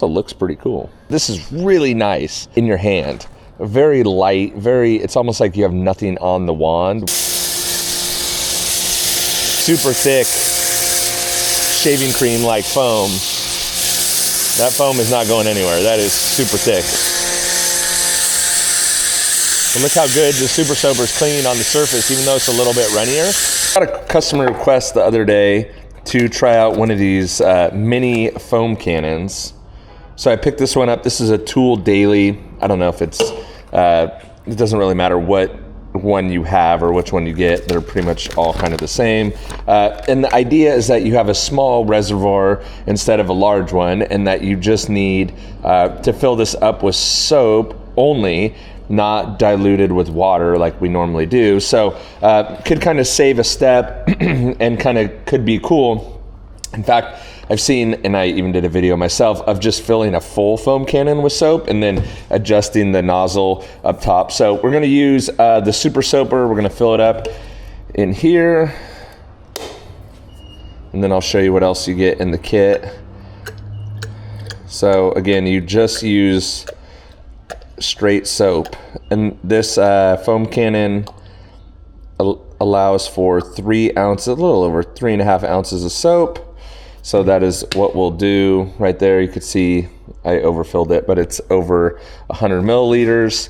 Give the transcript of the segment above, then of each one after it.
It looks pretty cool. This is really nice in your hand. Very light, it's almost like you have nothing on the wand. Super thick shaving cream like foam. That foam is not going anywhere. That is super thick. And look how good the Super Soaper is cleaning on the surface, even though it's a little bit runnier. I got a customer request the other day to try out one of these mini foam cannons. So I picked this one up. This is a Tool Daily. I don't know if it doesn't really matter what one you have or which one you get. They're pretty much all kind of the same. And the idea is that you have a small reservoir instead of a large one, and that you just need to fill this up with soap only, not diluted with water like we normally do. So could kind of save a step and kind of could be cool. In fact, I've seen, and I even did a video myself, of just filling a full foam cannon with soap and then adjusting the nozzle up top. So we're gonna use the Super Soaper. We're gonna fill it up in here. And then I'll show you what else you get in the kit. So again, you just use straight soap. And this foam cannon allows for 3 ounces, a little over 3.5 ounces of soap. So that is what we'll do right there. You could see I overfilled it, but it's over 100 milliliters.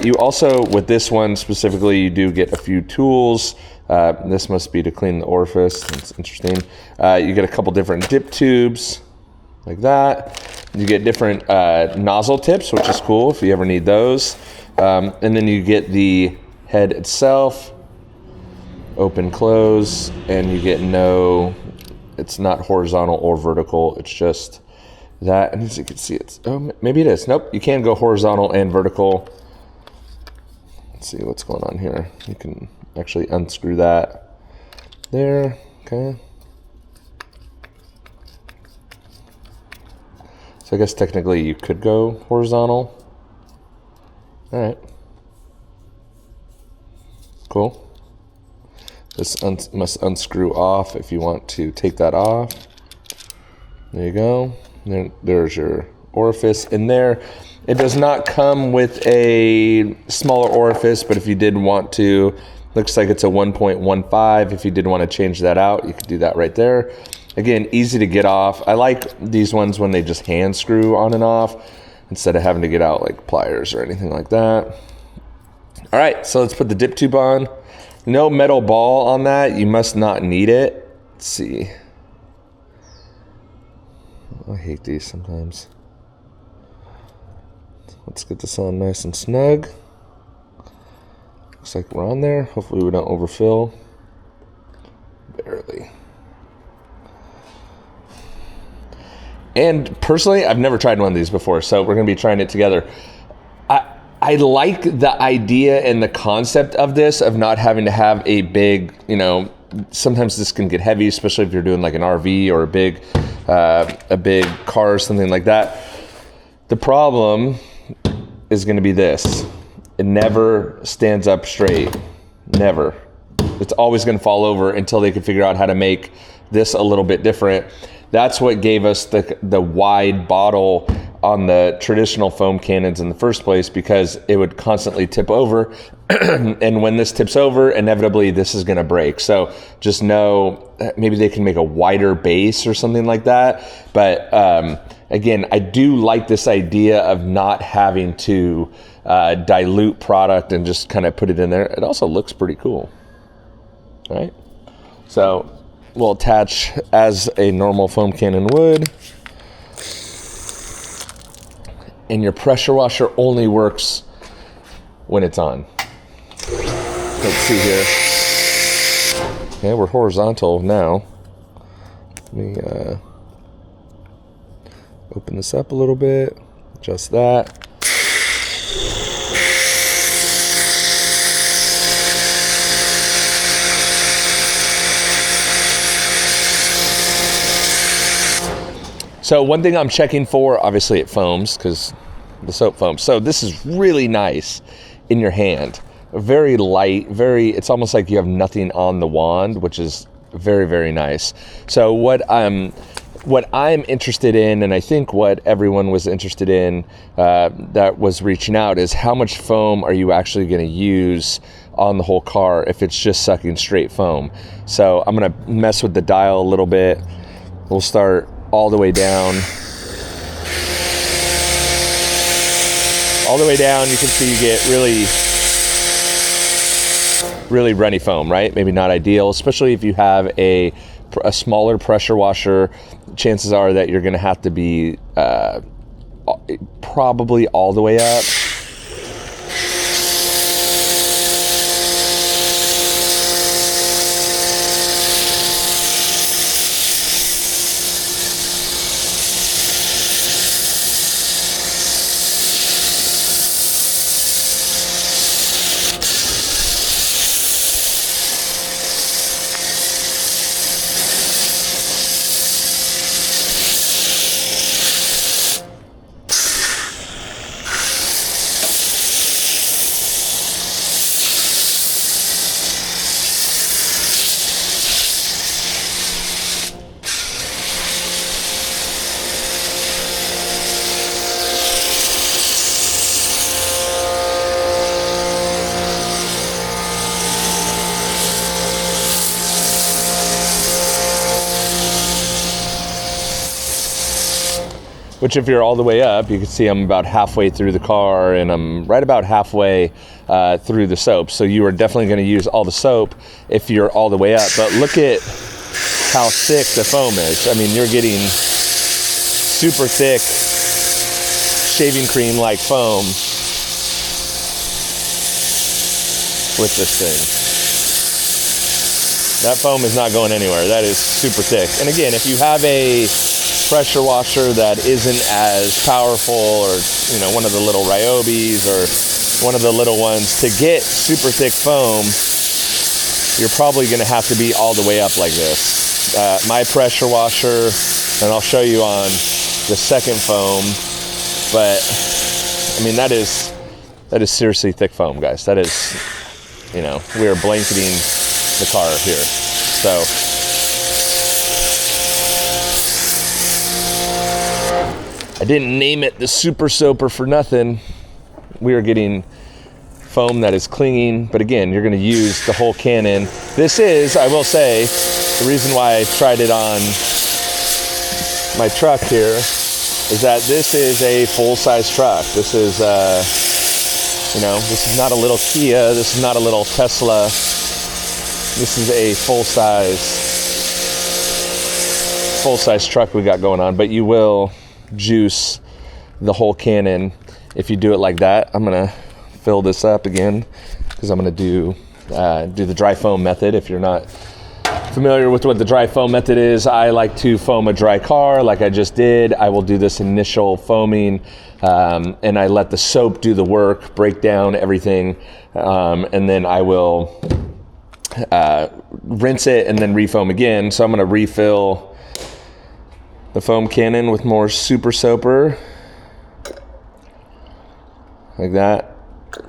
You also, with this one specifically, you do get a few tools. This must be to clean the orifice. It's interesting. You get a couple different dip tubes like that. You get different nozzle tips, which is cool if you ever need those. And then you get the head itself, open, close, and you get it's not horizontal or vertical. It's just that. And as you can see, maybe it is. Nope, you can go horizontal and vertical. Let's see what's going on here. You can actually unscrew that there. Okay. So I guess technically you could go horizontal. All right. Cool. This must unscrew off if you want to take that off. There you go. There's your orifice in there. It does not come with a smaller orifice, but if you did want to, looks like it's a 1.15. If you did want to change that out, you could do that right there. Again, easy to get off. I like these ones when they just hand screw on and off instead of having to get out like pliers or anything like that. All right, so let's put the dip tube on. No metal ball on that. You must not need it. Let's see. I hate these sometimes. Let's get this on nice and snug. Looks like we're on there. Hopefully we don't overfill. Barely. And personally, I've never tried one of these before, so we're going to be trying it together. I like the idea and the concept of this, of not having to have a big, sometimes this can get heavy, especially if you're doing like an RV or a big car or something like that. The problem is going to be this. It never stands up straight. Never. It's always going to fall over until they can figure out how to make this a little bit different. That's what gave us the wide bottle on the traditional foam cannons in the first place, because it would constantly tip over. And when this tips over, inevitably this is going to break. So just know maybe they can make a wider base or something like that. But again, I do like this idea of not having to dilute product and just kind of put it in there. It also looks pretty cool. All right. So we'll attach as a normal foam cannon would. And your pressure washer only works when it's on. Let's see here. Okay, we're horizontal now. Let me open this up a little bit. Adjust that. So one thing I'm checking for, obviously it foams because the soap foams. So this is really nice in your hand. Very light, it's almost like you have nothing on the wand, which is very, very nice. So what I'm what I'm interested in, and I think what everyone was interested in that was reaching out, is how much foam are you actually going to use on the whole car if it's just sucking straight foam. So I'm going to mess with the dial a little bit. We'll start all the way down. All the way down, you can see you get really runny foam, right? Maybe not ideal, especially if you have a smaller pressure washer. Chances are that you're going to have to be probably all the way up. Which, if you're all the way up, you can see I'm about halfway through the car, and I'm right about halfway through the soap. So you are definitely going to use all the soap if you're all the way up. But look at how thick the foam is. I mean, you're getting super thick shaving cream-like foam with this thing. That foam is not going anywhere. That is super thick. And again, if you have a pressure washer that isn't as powerful, or one of the little Ryobis or one of the little ones, to get super thick foam, you're probably going to have to be all the way up like this. My pressure washer, and I'll show you on the second foam, but I mean that is seriously thick foam, guys. That is, we are blanketing the car here. So I didn't name it the Super Soaper for nothing. We are getting foam that is clinging, but again, you're going to use the whole cannon. This is, I will say, the reason why I tried it on my truck here is that this is a full-size truck. This is, this is not a little Kia. This is not a little Tesla. This is a full-size truck we got going on, but you will juice the whole cannon if you do it like that. I'm gonna fill this up again because I'm gonna do the dry foam method. If you're not familiar with what the dry foam method is, I like to foam a dry car like I just did. I will do this initial foaming and I let the soap do the work, break down everything, and then I will rinse it and then refoam again. So I'm gonna refill the foam cannon with more Super Soaper, like that.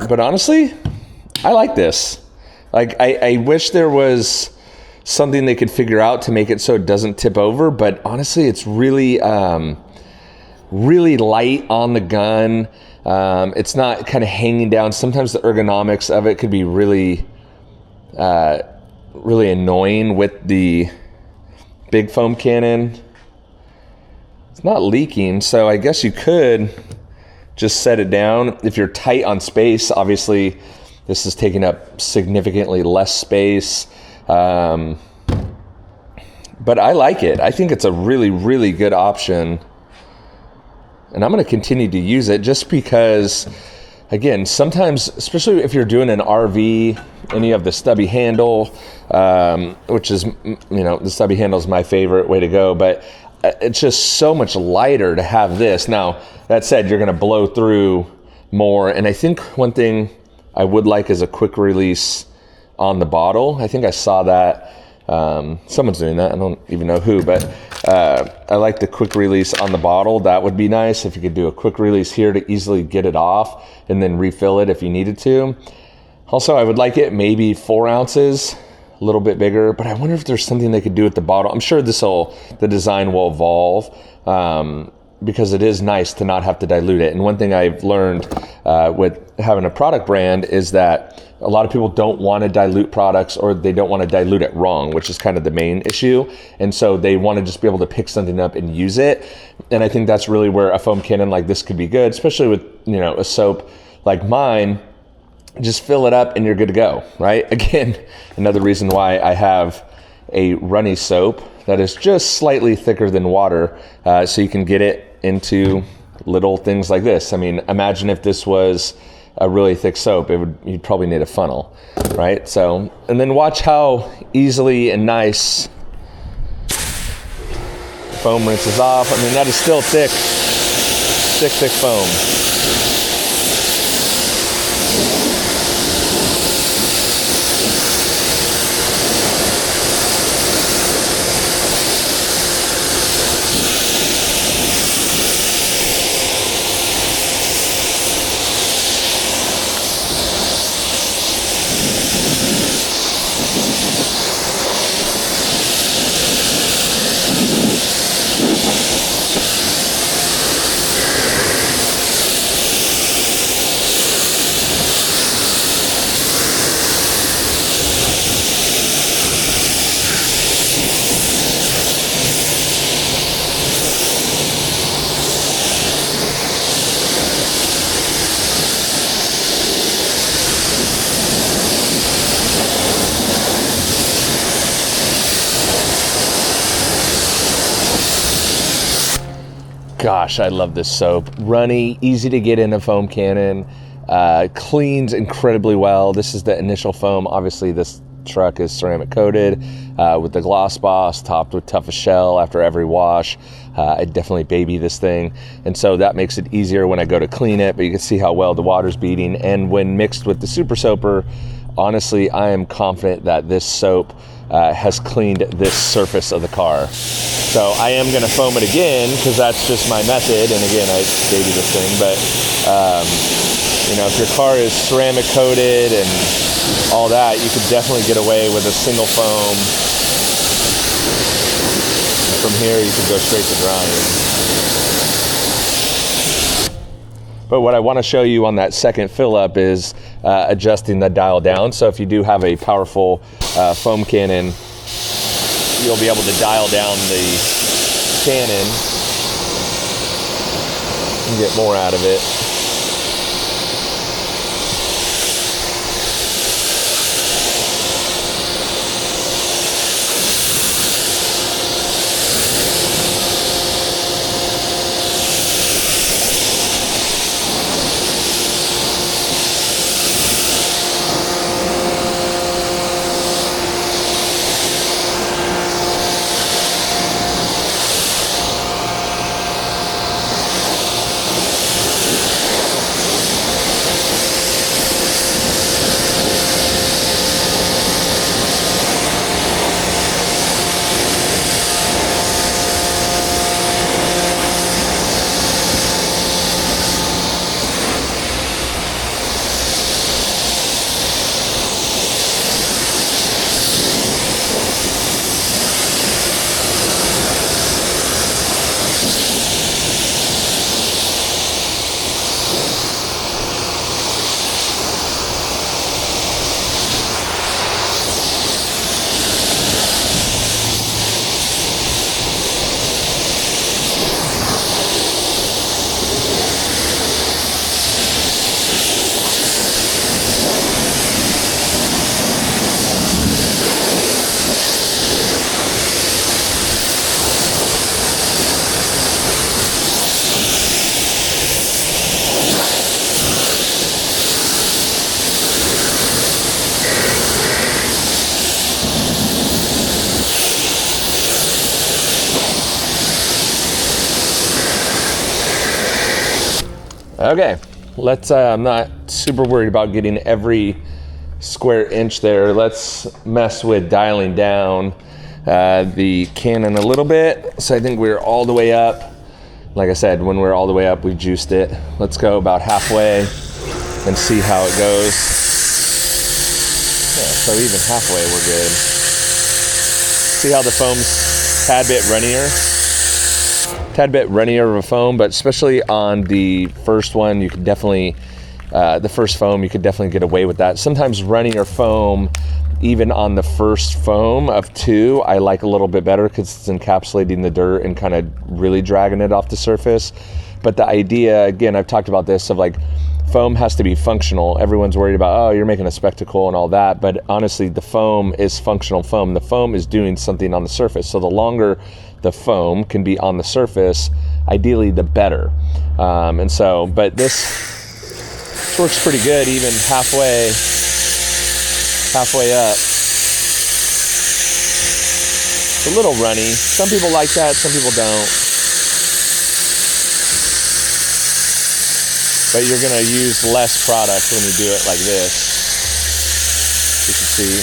But honestly, I like this. Like, I wish there was something they could figure out to make it so it doesn't tip over, but honestly, it's really, really light on the gun. It's not kind of hanging down. Sometimes the ergonomics of it could be really, really annoying with the big foam cannon. It's not leaking, so I guess you could just set it down. If you're tight on space, obviously this is taking up significantly less space. But I like it. I think it's a really, really good option. And I'm going to continue to use it just because, again, sometimes, especially if you're doing an RV and you have the stubby handle, which is, the stubby handle is my favorite way to go, but it's just so much lighter to have this. Now, that said, you're going to blow through more. And I think one thing I would like is a quick release on the bottle. I think I saw that. Someone's doing that. I don't even know who, but I like the quick release on the bottle. That would be nice if you could do a quick release here to easily get it off and then refill it if you needed to. Also, I would like it maybe 4 ounces a little bit bigger, but I wonder if there's something they could do with the bottle. I'm sure the design will evolve, because it is nice to not have to dilute it. And one thing I've learned with having a product brand is that a lot of people don't want to dilute products, or they don't want to dilute it wrong, which is kind of the main issue. And so they want to just be able to pick something up and use it. And I think that's really where a foam cannon like this could be good, especially with, a soap like mine. Just fill it up and you're good to go, right? Again, another reason why I have a runny soap that is just slightly thicker than water, so you can get it into little things like this. I mean, imagine if this was a really thick soap, you'd probably need a funnel, right? So, and then watch how easily and nice foam rinses off. I mean, that is still thick foam. Gosh, I love this soap. Runny, easy to get in a foam cannon, cleans incredibly well. This is the initial foam. Obviously, this truck is ceramic coated with the Gloss Boss, topped with toughest shell after every wash. I definitely baby this thing, and so that makes it easier when I go to clean it, but you can see how well the water's beading. And when mixed with the Super Soaper, honestly, I am confident that this soap has cleaned this surface of the car. So I am going to foam it again, because that's just my method. And again, I baby this thing. But if your car is ceramic coated and all that, you could definitely get away with a single foam. And from here, you could go straight to drying. But what I want to show you on that second fill up is adjusting the dial down. So if you do have a powerful foam cannon, you'll be able to dial down the cannon and get more out of it. Okay, I'm not super worried about getting every square inch there. Let's mess with dialing down the cannon a little bit. So I think we're all the way up. Like I said, when we're all the way up, we juiced it. Let's go about halfway and see how it goes. so even halfway we're good. See how the foam's tad bit runnier of a foam, but especially on the first one, you could definitely, the first foam, you could definitely get away with that. Sometimes runnier foam, even on the first foam of 2, I like a little bit better because it's encapsulating the dirt and kind of really dragging it off the surface. But the idea, again, I've talked about this, of like, foam has to be functional. Everyone's worried about, oh, you're making a spectacle and all that, but honestly, the foam is functional foam. The foam is doing something on the surface. So the longer the foam can be on the surface, ideally the better. And so, but this works pretty good, even halfway up. It's a little runny. Some people like that, some people don't. But you're gonna use less product when you do it like this. You can see.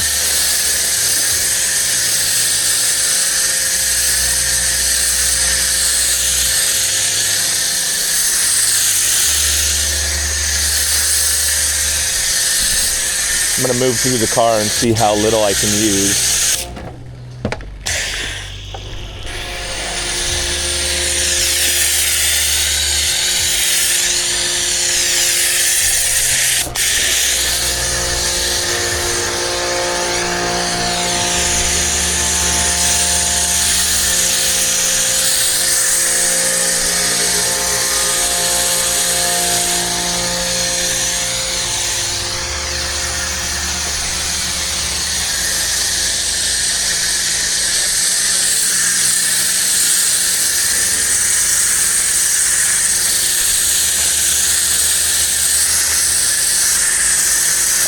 I'm gonna move through the car and see how little I can use.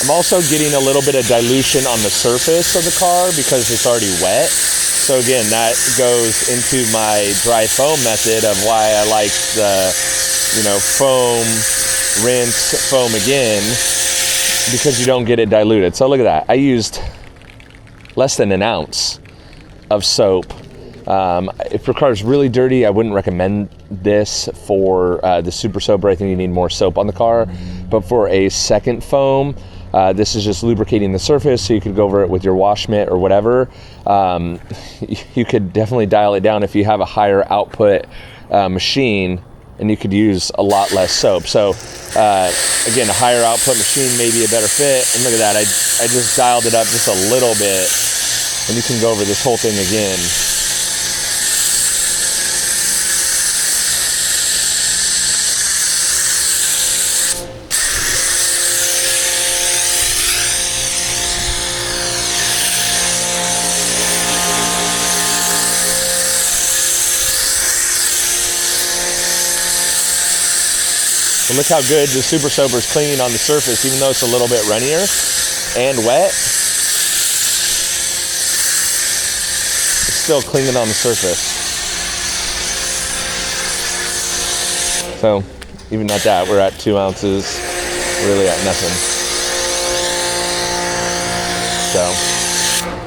I'm also getting a little bit of dilution on the surface of the car because it's already wet. So again, that goes into my dry foam method of why I like the, foam, rinse, foam again, because you don't get it diluted. So look at that. I used less than an ounce of soap. If your car is really dirty, I wouldn't recommend this for the Super Soaper. I think you need more soap on the car. But for a second foam, this is just lubricating the surface, so you could go over it with your wash mitt or whatever. You could definitely dial it down if you have a higher output machine, and you could use a lot less soap. So again, a higher output machine may be a better fit. And look at that, I just dialed it up just a little bit, and you can go over this whole thing again. And look how good the Super Soaper is cleaning on the surface, even though it's a little bit runnier and wet. It's still cleaning on the surface. So even at that, we're at 2 ounces, really at nothing. So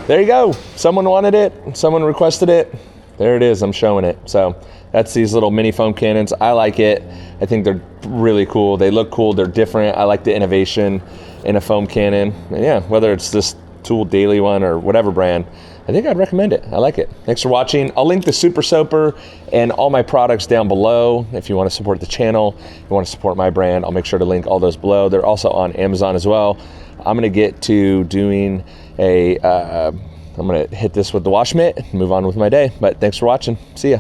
there you go. Someone wanted it, someone requested it. There it is, I'm showing it. So that's these little mini foam cannons. I like it. I think they're really cool. They look cool, they're different. I like the innovation in a foam cannon. And yeah, whether it's this Tool Daily one or whatever brand, I think I'd recommend it. I like it. Thanks for watching. I'll link the Super Soaper and all my products down below. If you want to support the channel, you want to support my brand, I'll make sure to link all those below. They're also on Amazon as well. I'm gonna get to doing I'm gonna hit this with the wash mitt and move on with my day. But thanks for watching. See ya.